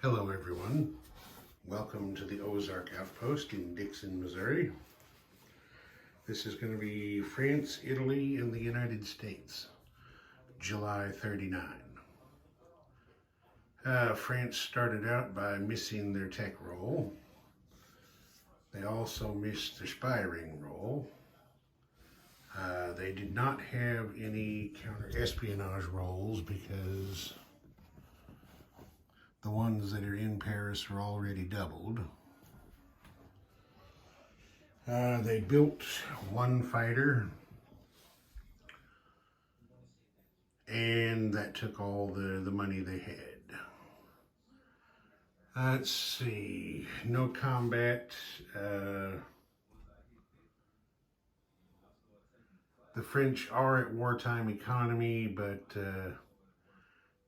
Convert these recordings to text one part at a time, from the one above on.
Hello everyone, welcome to the Ozark Outpost in Dixon, Missouri. This is going to be France, Italy, and the United States, July 39. France started out by missing their tech roll. They also missed their spy ring roll. They did not have any counter-espionage rolls because the ones that are in Paris are already doubled. They built one fighter, and that took all the money they had. Let's see, no combat. The French are at wartime economy, but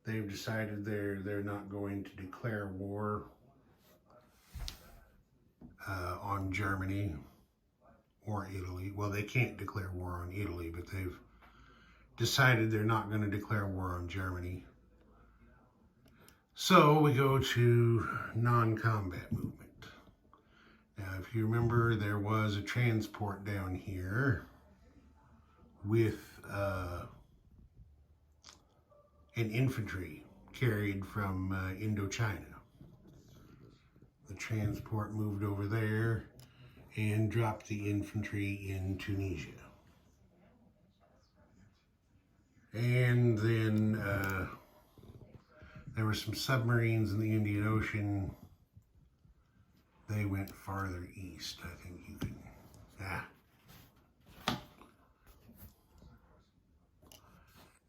they've decided they're not going to declare war on Germany or Italy. Well, they can't declare war on Italy, but they've decided they're not going to declare war on Germany. So we go to non-combat movement. Now, if you remember, there was a transport down here with an infantry carried from Indochina. The transport moved over there and dropped the infantry in Tunisia. And then there were some submarines in the Indian Ocean. They went farther east. I think you can, I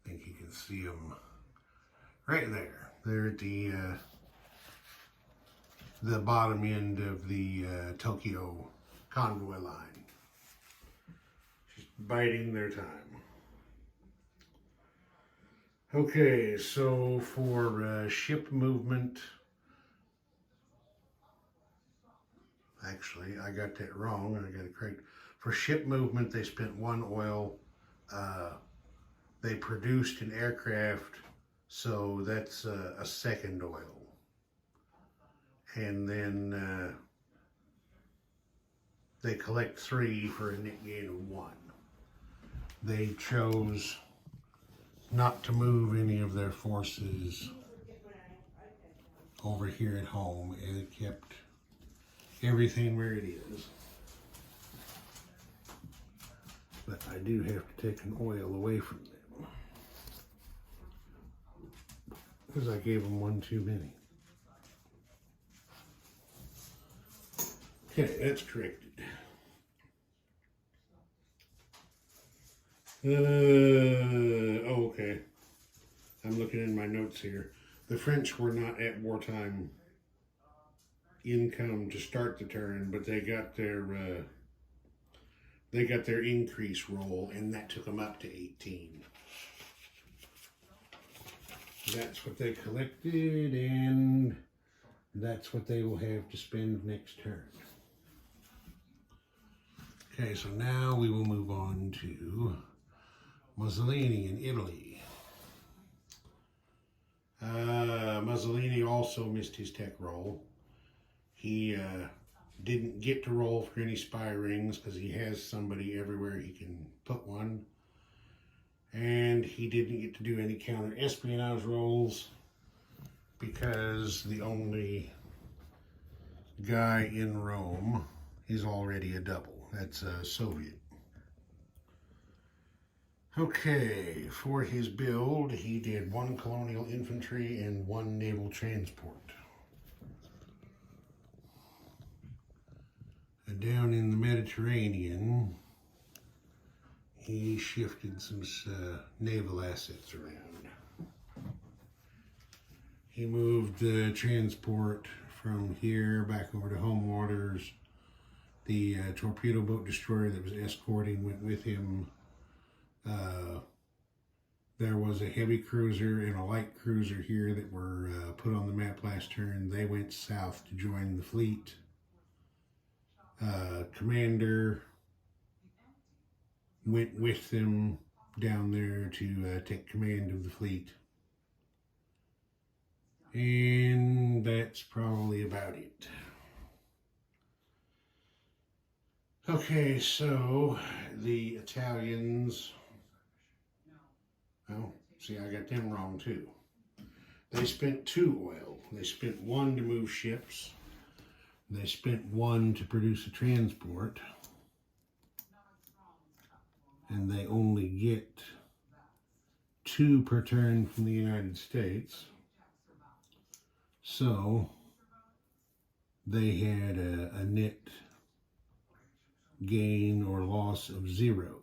think you can see them right there. They're at the bottom end of the Tokyo convoy line. Just biding their time. Okay, so for ship movement, actually, I got that wrong, and I got it correct. For ship movement, they spent 1 oil. They produced an aircraft, so that's a second oil. And then they collect 3 for a net gain of 1. They chose not to move any of their forces over here at home, and it kept everything where it is. But I do have to take an oil away from them because I gave them 1 too many. Okay, that's corrected. Okay. I'm looking in my notes here. The French were not at wartime income to start the turn, but they got their increase roll, and that took them up to 18. That's what they collected, and that's what they will have to spend next turn. Okay, so now we will move on to Mussolini in Italy. Mussolini also missed his tech roll. He didn't get to roll for any spy rings because he has somebody everywhere he can put one. And he didn't get to do any counter-espionage rolls because the only guy in Rome is already a double. That's a Soviet. Okay, for his build, he did 1 colonial infantry and 1 naval transport. And down in the Mediterranean, he shifted some naval assets around. He moved the transport from here back over to home waters. The torpedo boat destroyer that was escorting went with him. There was a heavy cruiser and a light cruiser here that were put on the map last turn. They went south to join the fleet. Commander went with them down there to take command of the fleet. And that's probably about it. Okay, so the Italians, oh, see, I got them wrong too. They spent 2 oil. They spent 1 to move ships. They spent 1 to produce a transport. And they only get 2 per turn from the United States. So they had a net gain or loss of 0.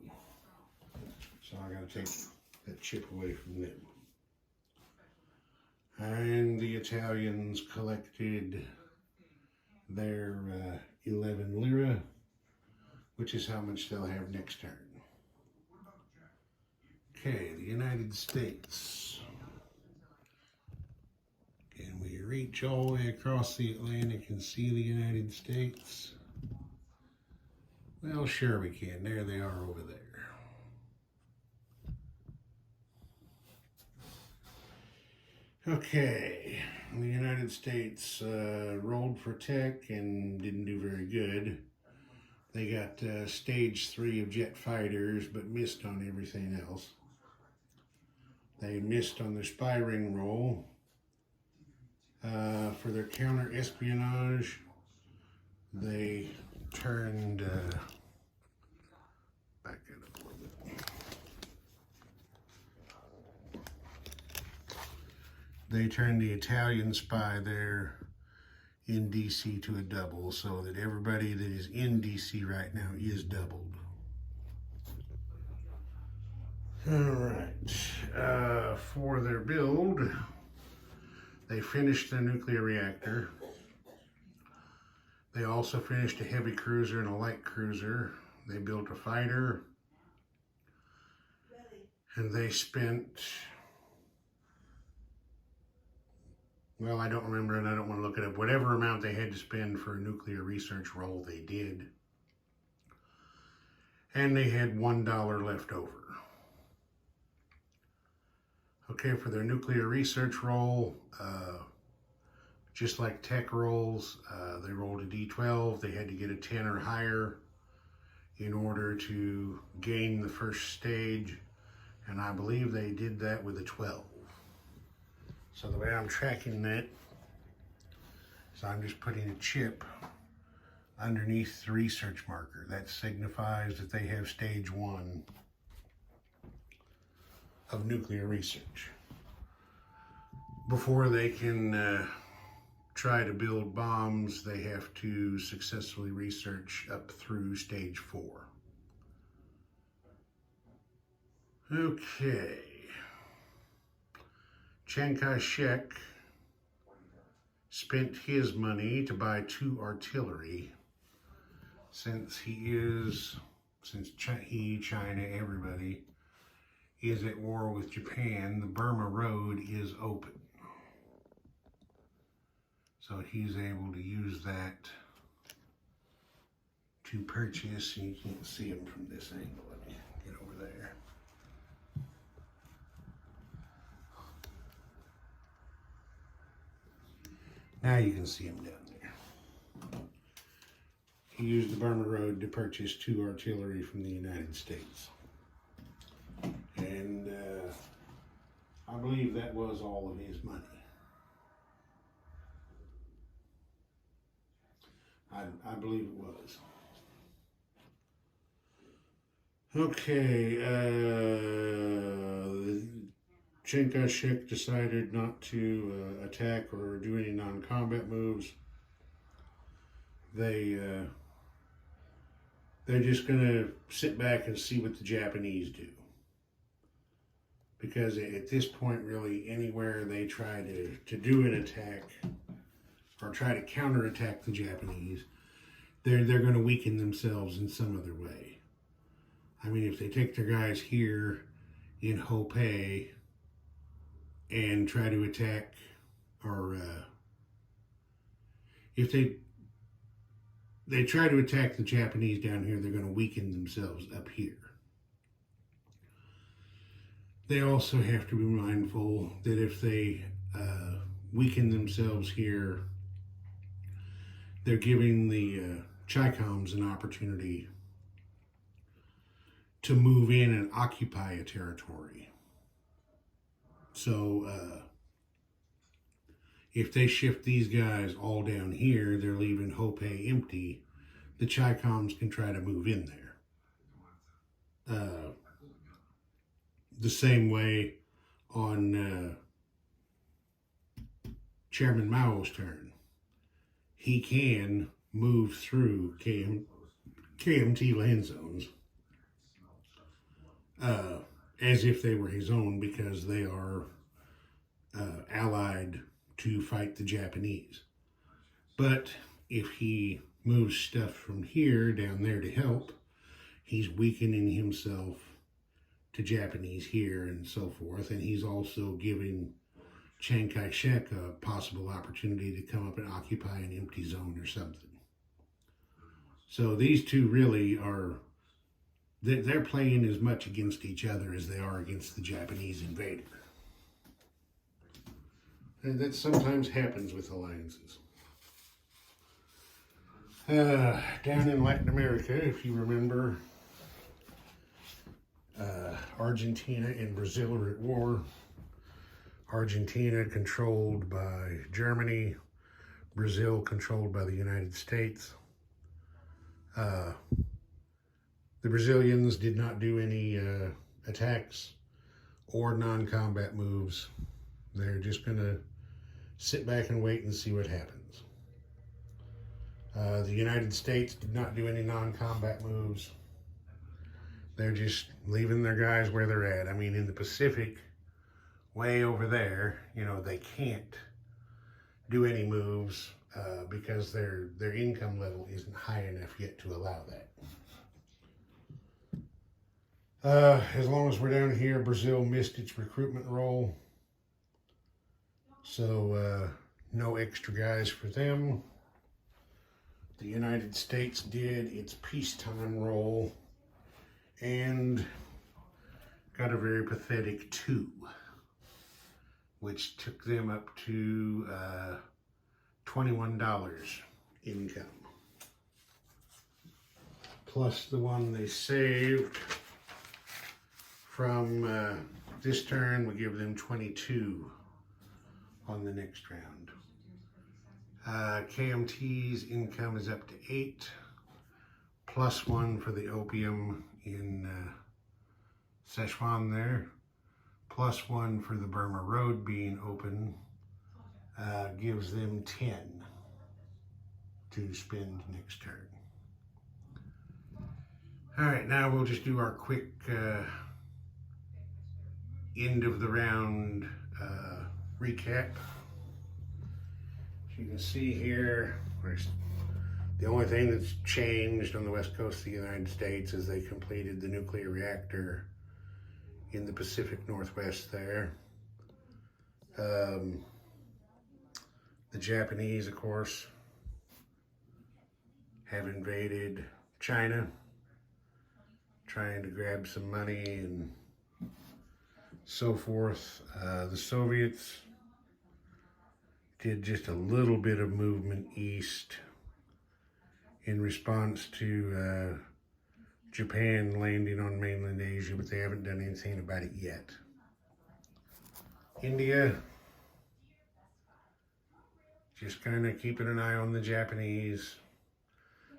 So I got to take that chip away from them. And the Italians collected their 11 lira, which is how much they'll have next turn. Okay, the United States. Can we reach all the way across the Atlantic and see the United States? Well, sure we can. There they are over there. Okay, the United States rolled for tech and didn't do very good. They got stage 3 of jet fighters, but missed on everything else. They missed on their spy ring roll. For their counter-espionage, they turned, back it up a little bit. They turned the Italian spy there in DC to a double, so that everybody that is in DC right now is doubled. All right, for their build, they finished their nuclear reactor. They also finished a heavy cruiser and a light cruiser. They built a fighter. And they spent, well, I don't remember and I don't want to look it up. Whatever amount they had to spend for a nuclear research roll, they did. And they had $1 left over. Okay, for their nuclear research roll, just like tech rolls, they rolled a D12. They had to get a 10 or higher in order to gain the first stage. And I believe they did that with a 12. So the way I'm tracking that is I'm just putting a chip underneath the research marker. That signifies that they have stage 1 of nuclear research. Before they can try to build bombs, they have to successfully research up through stage 4. Okay. Chiang Kai-shek spent his money to buy 2 artillery since China, everybody is at war with Japan. The Burma Road is open. So he's able to use that to purchase, and you can't see him from this angle. Let me get over there. Now you can see him down there. He used the Burma Road to purchase 2 artillery from the United States. And I believe that was all of his money. I believe it was. Okay, Chiang Kai-shek decided not to attack or do any non-combat moves. They're just going to sit back and see what the Japanese do. Because at this point, really, anywhere they try to do an attack or try to counterattack the Japanese, they're going to weaken themselves in some other way. I mean, if they take their guys here in Hopei and try to attack, or if they try to attack the Japanese down here, they're going to weaken themselves up here. They also have to be mindful that if they weaken themselves here, they're giving the Chicoms an opportunity to move in and occupy a territory. So if they shift these guys all down here, they're leaving Hope empty. The Chicoms can try to move in there. The same way on Chairman Mao's turn. He can move through KMT land zones as if they were his own, because they are allied to fight the Japanese. But if he moves stuff from here down there to help, he's weakening himself to Japanese here and so forth, and he's also giving Chiang Kai-shek a possible opportunity to come up and occupy an empty zone or something. So these two really are, they're playing as much against each other as they are against the Japanese invader. And that sometimes happens with alliances. Down in Latin America, if you remember, Argentina and Brazil are at war. Argentina controlled by Germany, Brazil controlled by the United States. The Brazilians did not do any attacks or non-combat moves. They're just going to sit back and wait and see what happens. The United States did not do any non-combat moves. They're just leaving their guys where they're at. I mean, in the Pacific, way over there, you know, they can't do any moves because their income level isn't high enough yet to allow that. As long as we're down here, Brazil missed its recruitment role. So no extra guys for them. The United States did its peacetime role and got a very pathetic 2, which took them up to $21 income. Plus the one they saved from this turn, we give them 22 on the next round. KMT's income is up to 8, plus 1 for the opium in Sichuan there, plus 1 for the Burma Road being open, gives them 10 to spend next turn. All right, now we'll just do our quick end of the round recap. As you can see here, the only thing that's changed on the west coast of the United States is they completed the nuclear reactor in the Pacific Northwest there. The Japanese, of course, have invaded China, trying to grab some money and so forth. The Soviets did just a little bit of movement east in response to Japan landing on mainland Asia, but they haven't done anything about it yet. India, just kind of keeping an eye on the Japanese,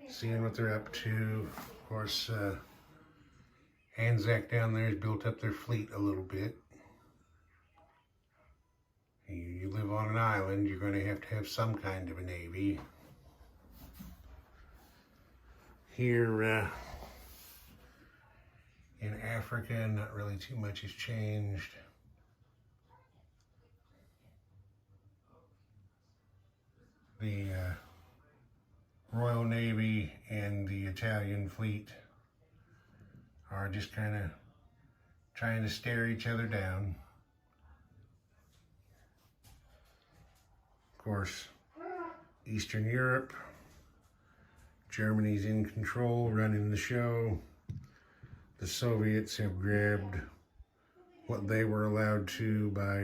seeing what they're up to. Of course, Anzac down there has built up their fleet a little bit. You live on an island, you're going to have some kind of a navy. Here in Africa, not really too much has changed. The Royal Navy and the Italian fleet are just kind of trying to stare each other down. Of course, Eastern Europe, Germany's in control, running the show. The Soviets have grabbed what they were allowed to by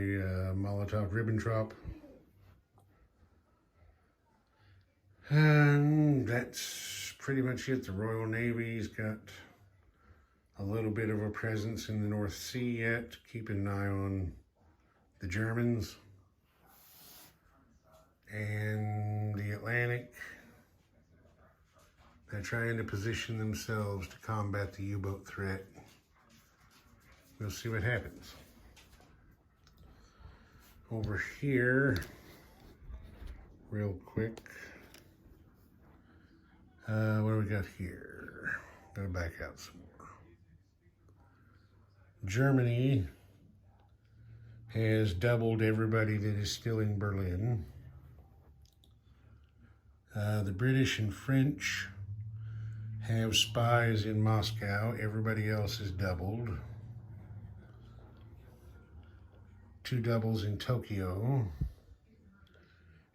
Molotov-Ribbentrop. And that's pretty much it. The Royal Navy's got a little bit of a presence in the North Sea yet, keeping an eye on the Germans. And the Atlantic, they're trying to position themselves to combat the U-boat threat. We'll see what happens. Over here, real quick, what do we got here? Gotta back out some more. Germany has doubled everybody that is still in Berlin. The British and French have spies in Moscow. Everybody else is doubled. 2 doubles in Tokyo.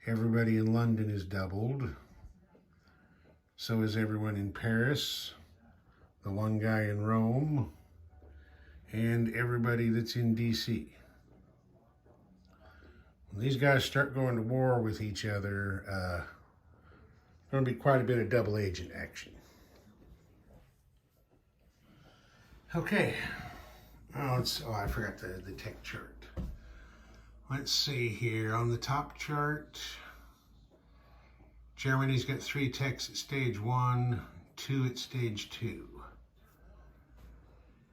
Everybody in London is doubled. So is everyone in Paris. The 1 guy in Rome. And everybody that's in DC. When these guys start going to war with each other, going to be quite a bit of double agent action. Okay. Oh, I forgot the tech chart. Let's see here. On the top chart, Germany's got 3 techs at stage 1, 2 at stage 2.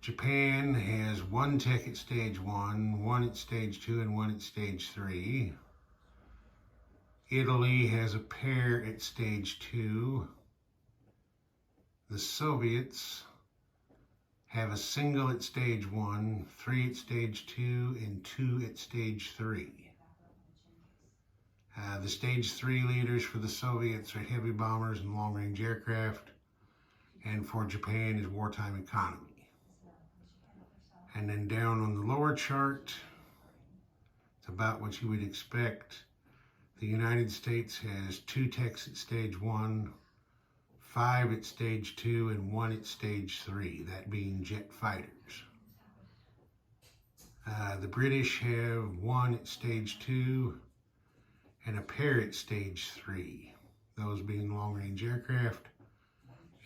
Japan has 1 tech at stage 1, 1 at stage 2, and 1 at stage 3. Italy has a pair at stage 2. The Soviets have a single at stage 1, 3 at stage 2, and 2 at stage 3. The stage 3 leaders for the Soviets are heavy bombers and long-range aircraft, and for Japan is wartime economy. And then down on the lower chart, it's about what you would expect. The United States has 2 techs at stage 1, 5 at stage 2, and 1 at stage 3, that being jet fighters. The British have 1 at stage 2 and a pair at stage 3, those being long-range aircraft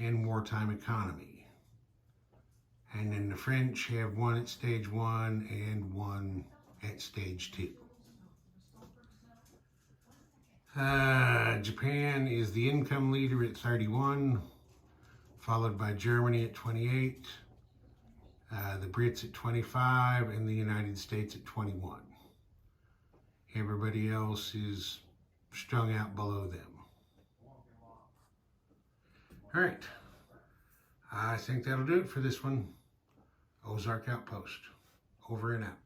and wartime economy. And then the French have 1 at stage 1 and 1 at stage 2. Japan is the income leader at 31, followed by Germany at 28, the Brits at 25, and the United States at 21. Everybody else is strung out below them. All right, I think that'll do it for this one. Ozark Outpost, over and out.